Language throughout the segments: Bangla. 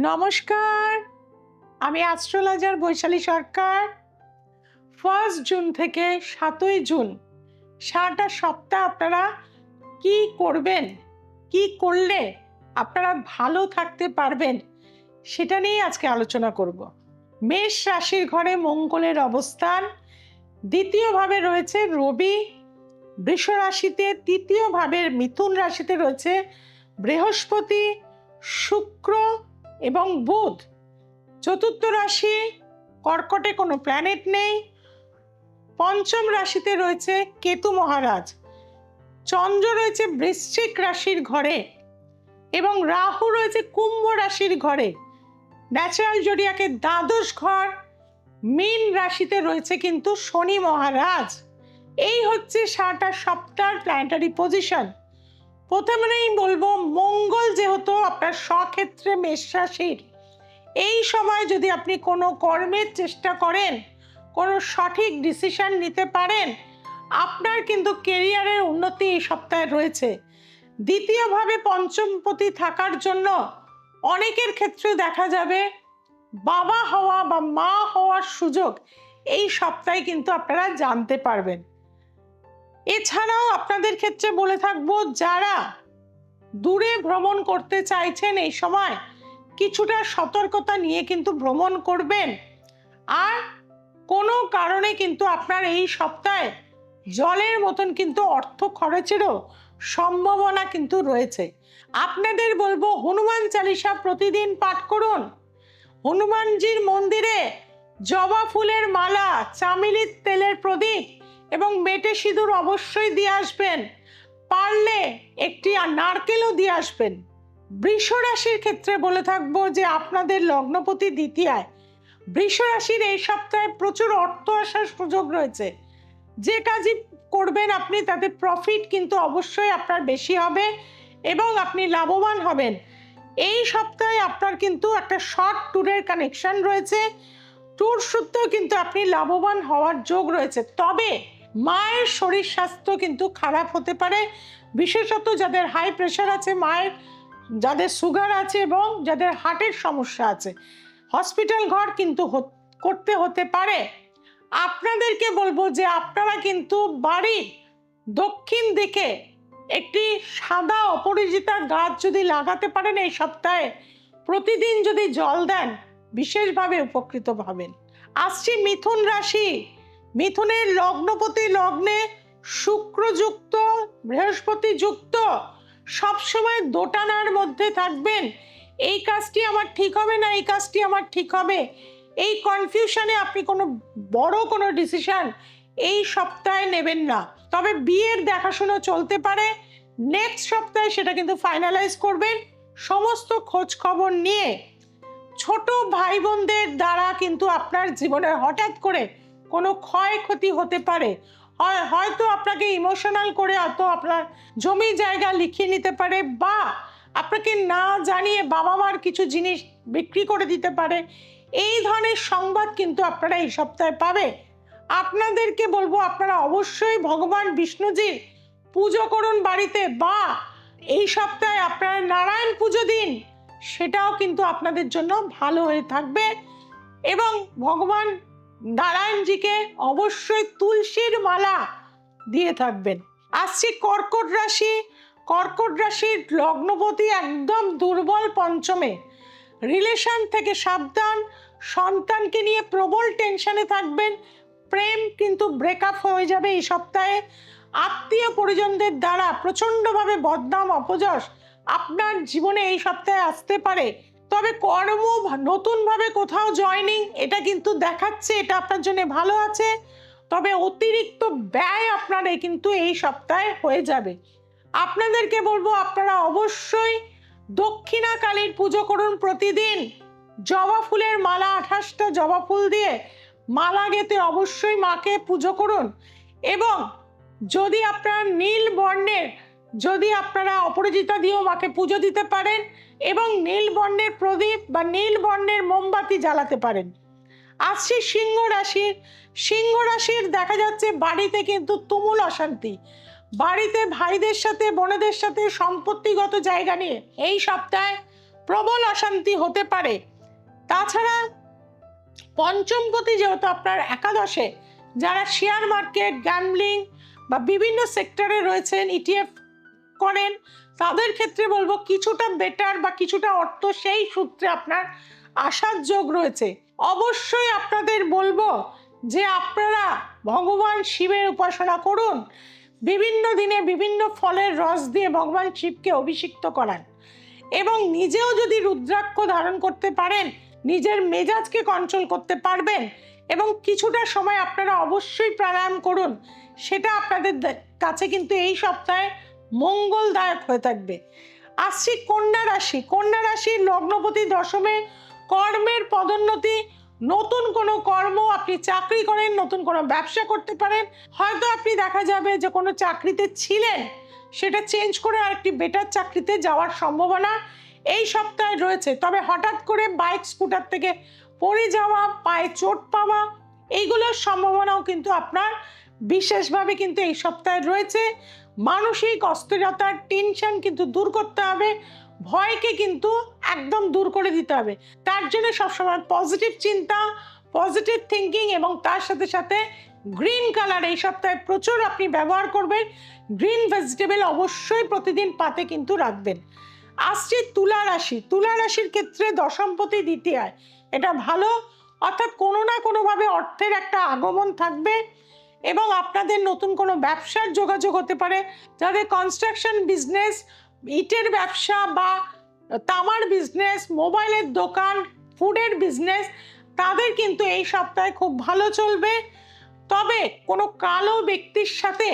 নমস্কার, আমি অ্যাস্ট্রোলজার বৈশালী সরকার। 1 জুন থেকে 7 জুন সারাটা সপ্তাহ আপনারা কি করবেন, কি করলে আপনারা ভালো থাকতে পারবেন, সেটা নিয়ে আজকে আলোচনা করব। মেষ রাশির ঘরে মঙ্গলের অবস্থান, দ্বিতীয় ভাবে রয়েছে রবি, বৃষ রাশিতে তৃতীয় ভাবের মিথুন রাশিতে রয়েছে বৃহস্পতি, শুক্র এবং বুধ। চতুর্থ রাশি কর্কটে কোনো প্ল্যানেট নেই। পঞ্চম রাশিতে রয়েছে কেতু মহারাজ, চন্দ্র রয়েছে বৃশ্চিক রাশির ঘরে এবং রাহু রয়েছে কুম্ভ রাশির ঘরে। ন্যাচারাল জোডিয়াকের দ্বাদশ ঘর মীন রাশিতে রয়েছে কিন্তু শনি মহারাজ। এই হচ্ছে সারাটা সপ্তাহের প্ল্যানেটারি পজিশন। প্রথমেই বলবো, মঙ্গল যেহেতু আপনার স্বক্ষেত্রে মেষ রাশির, এই সময় যদি আপনি কোনো কর্মের চেষ্টা করেন, কোনো সঠিক ডিসিশন নিতে পারেন, আপনার কিন্তু কেরিয়ারের উন্নতি এই সপ্তাহে রয়েছে। দ্বিতীয়ভাবে পঞ্চমপতি থাকার জন্য অনেকের ক্ষেত্রে দেখা যাবে বাবা হওয়া বা মা হওয়ার সুযোগ এই সপ্তাহে কিন্তু আপনারা জানতে পারবেন। এছাড়াও আপনাদের ক্ষেত্রে বলে থাকবো, যারা দূরে ভ্রমণ করতে চাইছেন এই সময় কিছুটা সতর্কতা নিয়ে কিন্তু ভ্রমণ করবেন। আর কোনো কারণে কিন্তু আপনার এই সপ্তাহে জলের মতন কিন্তু অর্থ খরচেরও সম্ভাবনা কিন্তু রয়েছে। আপনাদের বলবো, হনুমান চালিসা প্রতিদিন পাঠ করুন। হনুমানজির মন্দিরে জবা ফুলের মালা, চামেলির তেলের প্রদীপ এবং মেটে সিঁদুর অবশ্যই দিয়ে আসবেন। পারলে একটি নারকেলও দিয়ে আসবেন। বৃষ রাশির ক্ষেত্রে বলে থাকবো যে আপনাদের লগ্নপতি দ্বিতীয়ায়, বৃষ রাশির এই সপ্তাহে প্রচুর অর্থ আসার সুযোগ রয়েছে। যে কাজই করবেন আপনি, তাতে প্রফিট কিন্তু অবশ্যই আপনার বেশি হবে এবং আপনি লাভবান হবেন। এই সপ্তাহে আপনার কিন্তু একটা শর্ট ট্যুরের কানেকশন রয়েছে। ট্যুর সূত্রেও কিন্তু আপনি লাভবান হওয়ার যোগ রয়েছে। তবে মায়ের শরীর স্বাস্থ্য কিন্তু খারাপ হতে পারে, বিশেষত যাদের হাই প্রেশার আছে, মায়ের যাদের সুগার আছে এবং যাদের হার্টের সমস্যা আছে, হসপিটাল ঘর কিন্তু করতে হতে পারে। আপনাদেরকে বলবো যে আপনারা কিন্তু বাড়ির দক্ষিণ দিকে একটি সাদা অপরাজিতা গাছ যদি লাগাতে পারেন এই সপ্তাহে, প্রতিদিন যদি জল দেন, বিশেষভাবে উপকৃত হবেন। আসছি মিথুন রাশি। মিথুনের লগ্নপতি লগ্নে শুক্রযুক্ত, বৃহস্পতি যুক্ত, সবসময় দোটানার মধ্যে থাকবেন। এই কাজটি আমার ঠিক হবে না, এই কাজটি আমার ঠিক হবে, এই কনফিউশনে আপনি কোনো বড় কোনো ডিসিশন এই সপ্তাহে নেবেন না। তবে বিয়ের দেখাশোনা চলতে পারে, নেক্সট সপ্তাহে সেটা কিন্তু ফাইনালাইজ করবেন সমস্ত খোঁজ খবর নিয়ে। ছোট ভাই বোনদের দ্বারা কিন্তু আপনার জীবনে হঠাৎ করে কোনো ক্ষয়ক্ষতি হতে পারে। হয়তো আপনাকে ইমোশনাল করে আপনার জমি জায়গা লিখিয়ে নিতে পারে, বা আপনাকে না জানিয়ে বাবা মার কিছু জিনিস বিক্রি করে দিতে পারে। এই ধরনের সংবাদ কিন্তু আপনারা এই সপ্তাহে পাবে। আপনাদেরকে বলবো, আপনারা অবশ্যই ভগবান বিষ্ণুজির পুজো করুন বাড়িতে, বা এই সপ্তাহে আপনারা নারায়ণ পুজো দিন, সেটাও কিন্তু আপনাদের জন্য ভালো হয়ে থাকবে। এবং ভগবান নারায়ণজিকে অবশ্যই তুলসীর মালা দিয়ে থাকবেন। আসছি কর্কট রাশি। কর্কট রাশির লগ্নপতি একদম দুর্বল পঞ্চমে, রিলেশন থেকে সাবধান, সন্তানকে নিয়ে প্রবল টেনশনে থাকবেন, প্রেম কিন্তু ব্রেকআপ হয়ে যাবে এই সপ্তাহে। আত্মীয় পরিজনদের দ্বারা প্রচণ্ডভাবে বদনাম অপযশ আপনার জীবনে এই সপ্তাহে আসতে পারে। তবে কর্ম নতুনভাবে কোথাও জয়নিং এটা কিন্তু দেখাচ্ছে, এটা আপনার জন্য ভালো আছে। তবে অতিরিক্ত ব্যয় আপনার কিন্তু এই সপ্তাহে হয়ে যাবে। আপনাদেরকে বলবো, আপনারা অবশ্যই দক্ষিণা কালীর পুজো করুন প্রতিদিন। জবা ফুলের মালা, 28টা জবা ফুল দিয়ে মালা গেঁথে অবশ্যই মাকে পুজো করুন। এবং যদি আপনারা নীল বর্ণের, যদি আপনারা অপরাজিতা দিয়েও মাকে পুজো দিতে পারেন এবং নীল বর্ণের প্রদীপ বা নীল বর্ণের মোমবাতি জ্বালাতে পারেন। আসছি সিংহ রাশির। সিংহ রাশির দেখা যাচ্ছে বাড়িতে কিন্তু তুমুল অশান্তি, বাড়িতে ভাইদের সাথে বোনেদের সাথে সম্পত্তিগত জায়গা নিয়ে এই সপ্তাহে প্রবল অশান্তি হতে পারে। তাছাড়া পঞ্চমপতি যেহেতু আপনার একাদশে, যারা শেয়ার মার্কেট, গ্যাম্বলিং বা বিভিন্ন সেক্টরে রয়েছেন, ইটিএফ করেন, তাদের ক্ষেত্রে বলবো কিছুটা বেটার বা কিছুটা অর্থ সেই সূত্রে আপনার আসার যোগ রয়েছে। অবশ্যই আপনাদের বলবো যে আপনারা ভগবান শিবের উপাসনা করুন, বিভিন্ন দিনে বিভিন্ন ফলের রস দিয়ে ভগবান শিবকে অভিষিক্ত করান, এবং নিজেও যদি রুদ্রাক্ষ ধারণ করতে পারেন নিজের মেজাজকে কন্ট্রোল করতে পারবেন, এবং কিছুটা সময় আপনারা অবশ্যই প্রাণায়াম করুন, সেটা আপনাদের কাছে কিন্তু এই সপ্তাহে মঙ্গলদায়ক হয়ে থাকবে। আসছি কন্যা রাশি। কন্যা রাশির লগ্নপতি দশমে, কর্মের পদোন্নতি, নতুন কোনো কর্ম, আপনি চাকরি করেন, নতুন কোনো ব্যবসা করতে পারেন, হয়তো আপনি দেখা যাবে যে কোনো চাকরিতে ছিলেন সেটা চেঞ্জ করে আরেকটি বেটার চাকরিতে যাওয়ার সম্ভাবনা এই সপ্তাহে রয়েছে। তবে হঠাৎ করে বাইক স্কুটার থেকে পড়ে যাওয়া, পায়ে চোট পাওয়া, এইগুলোর সম্ভাবনাও কিন্তু আপনার বিশেষভাবে কিন্তু এই সপ্তাহে রয়েছে। মানসিক অস্থিরতার টেনশন কিন্তু দূর করতে হবে, ভয়কে কিন্তু একদম দূর করে দিতে হবে। তার জন্য সবসময় পজিটিভ চিন্তা, পজিটিভ থিঙ্কিং, এবং তার সাথে সাথে গ্রিন কালার এই সপ্তাহে প্রচুর আপনি ব্যবহার করবেন। গ্রিন ভেজিটেবল অবশ্যই প্রতিদিন পাতে কিন্তু রাখবেন। আসছে তুলা রাশি। তুলা রাশির ক্ষেত্রে দশমপতি দ্বিতীয়ায়, এটা ভালো, অর্থাৎ কোনো না কোনোভাবে অর্থের একটা আগমন থাকবে, এবং আপনাদের নতুন কোনো ব্যবসার যোগাযোগ হতে পারে। যাদের কনস্ট্রাকশন বিজনেস, ইটের ব্যবসা বা তামার বিজনেস, মোবাইলের দোকান, ফুডের বিজনেস, তাদের কিন্তু এই সপ্তাহে খুব ভালো চলবে। তবে কোনো কালো ব্যক্তির সাথে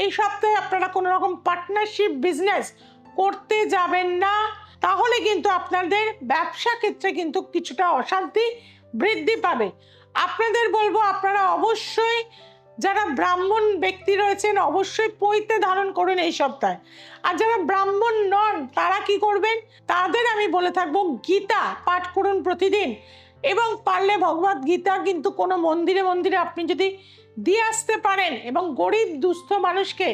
এই সপ্তাহে আপনারা কোনো রকম পার্টনারশিপ বিজনেস করতে যাবেন না, তাহলে কিন্তু আপনাদের ব্যবসা ক্ষেত্রে কিন্তু কিছুটা অশান্তি বৃদ্ধি পাবে। আপনাদের বলবো আপনারা অবশ্যই যারা ব্রাহ্মণ ব্যক্তি রয়েছেন অবশ্যই পৈতে ধারণ করুন এই সপ্তাহে। আর যারা ব্রাহ্মণ নন তারা কি করবেন, তাদের আমি বলে থাকবো গীতা পাঠ করুন প্রতিদিন, এবং পারলে ভগবদ গীতা কিন্তু কোনো মন্দিরে মন্দিরে আপনি যদি দিয়ে আসতে পারেন এবং গরিব দুস্থ মানুষকে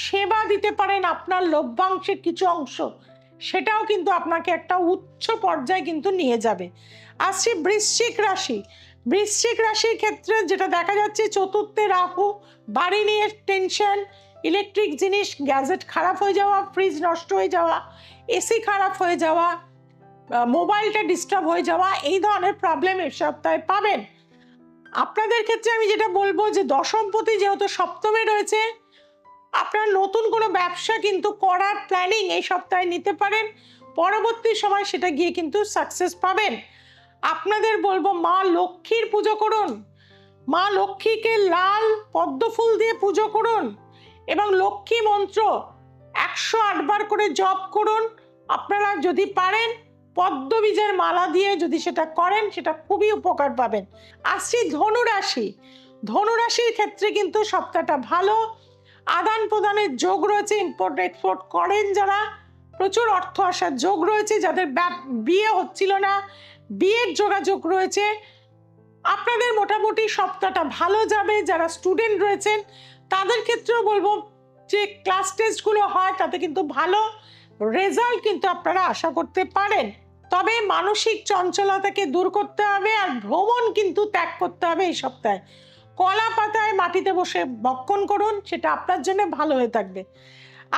সেবা দিতে পারেন আপনার লভ্যাংশের কিছু অংশ, সেটাও কিন্তু আপনাকে একটা উচ্চ পর্যায়ে কিন্তু নিয়ে যাবে। আসছি বৃশ্চিক রাশি। বৃশ্চিক রাশির ক্ষেত্রে যেটা দেখা যাচ্ছে, চতুর্থে রাহু, বাড়ি নিয়ে টেনশন, ইলেকট্রিক জিনিস, গ্যাজেট খারাপ হয়ে যাওয়া, ফ্রিজ নষ্ট হয়ে যাওয়া, এসি খারাপ হয়ে যাওয়া, মোবাইলটা ডিস্টার্ব হয়ে যাওয়া, এই ধরনের প্রবলেম এই সপ্তাহে পাবেন। আপনাদের ক্ষেত্রে আমি যেটা বলবো যে দশমপতি যেহেতু সপ্তমে রয়েছে, আপনার নতুন কোনো ব্যবসা কিন্তু করার প্ল্যানিং এই সপ্তাহে নিতে পারেন, পরবর্তী সময় সেটা গিয়ে কিন্তু সাকসেস পাবেন। আপনাদের বলবো মা লক্ষ্মীর পুজো করুন, মা লক্ষ্মীকে লাল পদ্ম ফুল দিয়ে পুজো করুন, এবং লক্ষ্মী মন্ত্র 108 বার করে জপ করুন। আপনারা যদি পারেন পদ্মবীজের মালা দিয়ে যদি সেটা করেন, সেটা খুবই উপকার পাবেন। আসছি ধনুরাশি। ধনুরাশির ক্ষেত্রে কিন্তু সপ্তাহটা ভালো, আদান প্রদানের যোগ রয়েছে, ইম্পোর্ট এক্সপোর্ট করেন যারা, প্রচুর অর্থ আসার যোগ রয়েছে। যাদের বিয়ে হচ্ছিল না, বিয়ের যোগাযোগ রয়েছে। আপনাদের মোটামুটি সপ্তাহটা ভালো যাবে। যারা স্টুডেন্ট রয়েছেন তাদের ক্ষেত্রেও বলবো যে ক্লাস টেস্টগুলো হয় তাতে কিন্তু ভালো রেজাল্ট কিন্তু আপনারা আশা করতে পারেন। তবে মানসিক চঞ্চলতাকে দূর করতে হবে, আর ভ্রমণ কিন্তু ত্যাগ করতে হবে এই সপ্তাহে। কলা পাতায় মাটিতে বসে ভক্ষণ করুন, সেটা আপনার জন্য ভালো হয়ে থাকবে।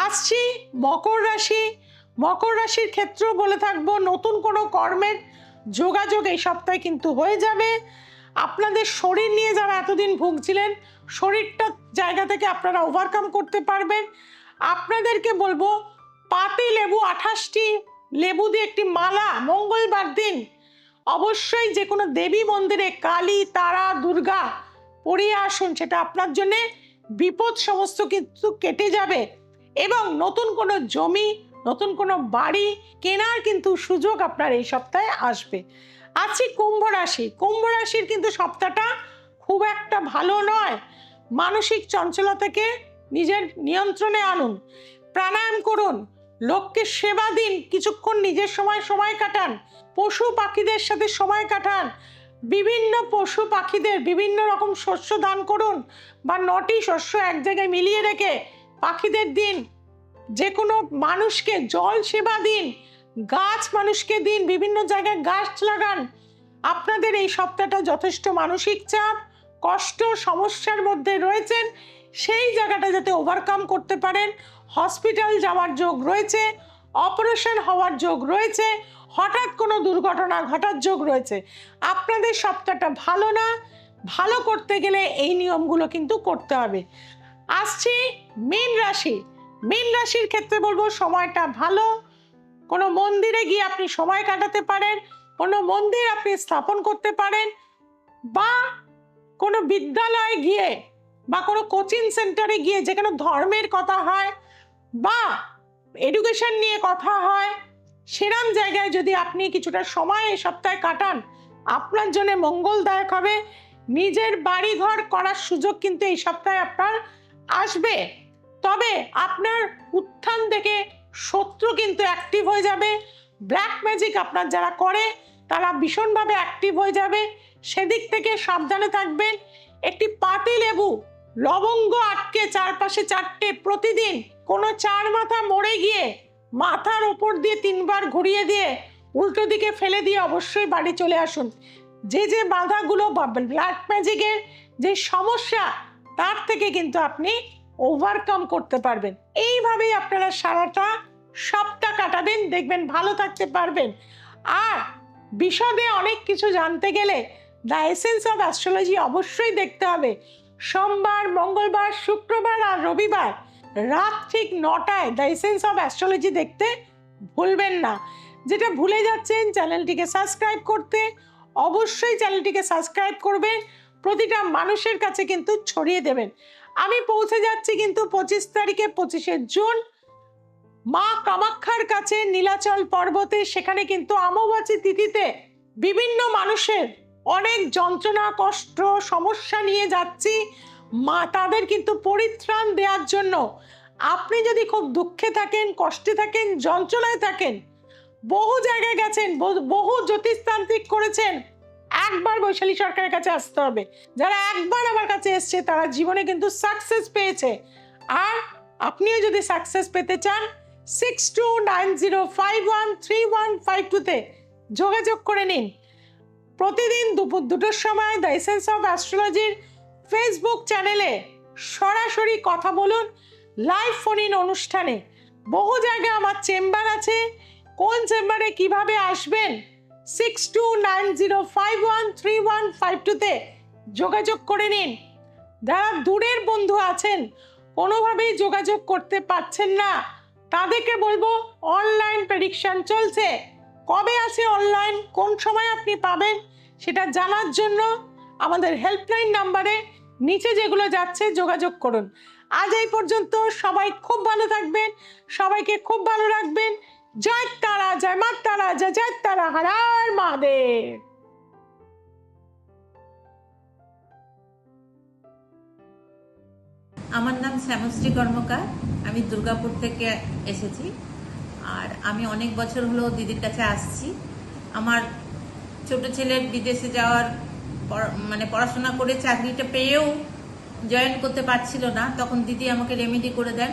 আসছি মকর রাশি। মকর রাশির ক্ষেত্রেও বলে থাকবো নতুন কোনো কর্মের যোগাযোগ এই সপ্তাহে কিন্তু হয়ে যাবে। আপনাদের শরীর নিয়ে যারা এতদিন ভুগছিলেন, শরীরটার জায়গা থেকে আপনারা ওভারকাম করতে পারবেন। আপনাদেরকে বলবো পাতি লেবু 28টি লেবু দিয়ে একটি মালা মঙ্গলবার দিন অবশ্যই যে কোনো দেবী মন্দিরে, কালী, তারা, দুর্গা পরিয়ে আসুন, সেটা আপনার জন্যে বিপদ সমস্ত কিন্তু কেটে যাবে, এবং নতুন কোনো জমি, নতুন কোনো বাড়ি কেনার কিন্তু সুযোগ আপনার এই সপ্তাহে আসবে। আছি কুম্ভ রাশি। কুম্ভ রাশির কিন্তু সপ্তাহটা খুব একটা ভালো নয়। মানসিক চঞ্চলতাকে নিজের নিয়ন্ত্রণে আনুন, প্রাণায়াম করুন, লোককে সেবা দিন, কিছুক্ষণ নিজের সময় কাটান, পশু পাখিদের সাথে সময় কাটান, বিভিন্ন পশু পাখিদের বিভিন্ন রকম শস্য দান করুন, বা 9টি শস্য এক জায়গায় মিলিয়ে রেখে পাখিদের দিন, যে কোনো মানুষকে জল সেবা দিন, গাছ মানুষকে দিন, বিভিন্ন জায়গায় গাছ লাগান। আপনাদের এই সপ্তাহটা যথেষ্ট মানসিক চাপ, কষ্ট, সমস্যার মধ্যে রয়েছেন, সেই জায়গাটা যাতে ওভারকাম করতে পারেন। হসপিটাল যাওয়ার যোগ রয়েছে, অপারেশন হওয়ার যোগ রয়েছে, হঠাৎ কোনো দুর্ঘটনা ঘটার যোগ রয়েছে। আপনাদের সপ্তাহটা ভালো না, ভালো করতে গেলে এই নিয়মগুলো কিন্তু করতে হবে। আসছি মীন রাশি। মীন রাশির ক্ষেত্রে বলবো সময়টা ভালো। কোনো মন্দিরে গিয়ে আপনি সময় কাটাতে পারেন, কোনো মন্দির আপনি স্থাপন করতে পারেন, বা কোনো বিদ্যালয়ে গিয়ে বা কোনো কোচিং সেন্টারে গিয়ে যেখানে ধর্মের কথা হয় বা এডুকেশন নিয়ে কথা হয়, সেরকম জায়গায় যদি আপনি কিছুটা সময় এই সপ্তাহে কাটান, আপনার জন্য মঙ্গলদায়ক হবে। নিজের বাড়ি ঘর করার সুযোগ কিন্তু এই সপ্তাহে আপনার আসবে। তবে আপনার উত্থান থেকে শত্রু কিন্তু অ্যাক্টিভ হয়ে যাবে। ব্ল্যাক ম্যাজিক আপনার যারা করে তারা ভীষণভাবে অ্যাক্টিভ হয়ে যাবে, সেদিক থেকে সাবধানে থাকবেন। একটি পাতি লেবু লবঙ্গ আটকে চারপাশে 4টে প্রতিদিন কোনো 4 মাথা মরে গিয়ে মাথার ওপর দিয়ে 3বার ঘুরিয়ে দিয়ে উল্টো দিকে ফেলে দিয়ে অবশ্যই বাড়ি চলে আসুন। যে যে বাধাগুলো বা ব্ল্যাক ম্যাজিকের যে সমস্যা, তার থেকে কিন্তু আপনি ওভারকাম করতে পারবেন। এইভাবেই আপনারা সারাটা সপ্তাহ কাটাবেন, দেখবেন ভালো থাকতে পারবেন। আর বিশদে অনেক কিছু জানতে গেলে দ্য এসেন্স অফ অ্যাস্ট্রোলজি অবশ্যই দেখতে হবে। সোমবার, মঙ্গলবার, শুক্রবার আর রবিবার রাত ঠিক 9টায় দ্য এসেন্স অফ অ্যাস্ট্রোলজি দেখতে ভুলবেন না। যেটা ভুলে যাচ্ছেন চ্যানেলটিকে সাবস্ক্রাইব করতে, অবশ্যই চ্যানেলটিকে সাবস্ক্রাইব করবেন, প্রতিটা মানুষের কাছে কিন্তু ছড়িয়ে দেবেন। আমি পৌঁছে যাচ্ছি কিন্তু 25 তারিখে, 25শে জুন, মা কামাখ্যার কাছে নীলাচল পর্বতে। সেখানে কিন্তু অমাবস্যা তিথিতে বিভিন্ন মানুষের অনেক যন্ত্রণা, কষ্ট, সমস্যা নিয়ে যাচ্ছি। মা তাদের কিন্তু পরিত্রাণ দেওয়ার জন্য, আপনি যদি খুব দুঃখে থাকেন, কষ্টে থাকেন, যন্ত্রণায় থাকেন, বহু জায়গায় গেছেন, বহু জ্যোতিষতান্ত্রিক করেছেন, একবার বৈশালী সরকারের কাছে আসতে হবে। যারা একবার আমার কাছে এসছে তারা জীবনে কিন্তু সাকসেস পেয়েছে। আর আপনিও যদি সাকসেস পেতে চান 6290513152-তে যোগাযোগ করে নিন। প্রতিদিন দুপুর 2টোর সময় দ্য এসেন্স অফ অ্যাস্ট্রোলজির ফেসবুক চ্যানেলে সরাসরি কথা বলুন, লাইভ ফোন ইন অনুষ্ঠানে। বহু জায়গায় আমার চেম্বার আছে, কোন চেম্বারে কিভাবে আসবেন 6290513152-তে যোগাযোগ করে নিন। যারা দূরের বন্ধু আছেন, কোনোভাবেই যোগাযোগ করতে পারছেন না, তাদেরকে বলবো অনলাইন প্রেডিকশন চলছে। কবে আছে অনলাইন, কোন সময় আপনি পাবেন, সেটা জানার জন্য আমাদের হেল্পলাইন নাম্বারে নিচে যেগুলো যাচ্ছে যোগাযোগ করুন। আজ এই পর্যন্ত। সবাই খুব ভালো থাকবেন, সবাইকে খুব ভালো রাখবেন। জয় তারা, জয় মা তারা, জয় জয় তারা, হর হর মহাদেব। আমার নাম শ্যামশ্রী কর্মকার, আমি দুর্গাপুর থেকে এসেছি। আর আমি অনেক বছর হলো দিদির কাছে আসছি। আমার ছোট ছেলের বিদেশে যাওয়ার পড়াশোনা করে চাকরিটা পেয়েও জয়েন করতে পারছিল না, তখন দিদি আমাকে রেমেডি করে দেন,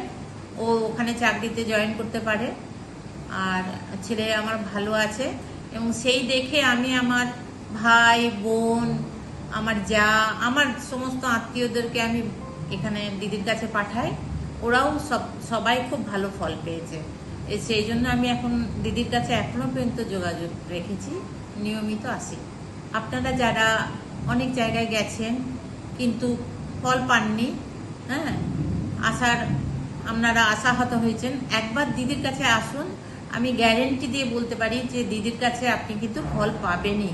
ও ওখানে চাকরিতে জয়েন করতে পারে। আর ছেলে আমার ভালো আছে, এবং সেই দেখে আমি আমার ভাই বোন, আমার যা, আমার সমস্ত আত্মীয়দেরকে আমি এখানে দিদির কাছে পাঠাই। ওরাও সবাই খুব ভালো ফল পেয়েছে। সেই জন্য আমি এখন দিদির কাছে এখনো পর্যন্ত যোগাযোগ রেখেছি, নিয়মিত আসি। আপনারা যারা অনেক জায়গায় গেছেন কিন্তু ফল পাননি, হ্যাঁ, আপনারা আশাহত হয়েছেন, একবার দিদির কাছে আসুন। আমি গ্যারেন্টি দিয়ে বলতে পারি যে দিদির কাছে আপনি কিন্তু ফল পাবেনই।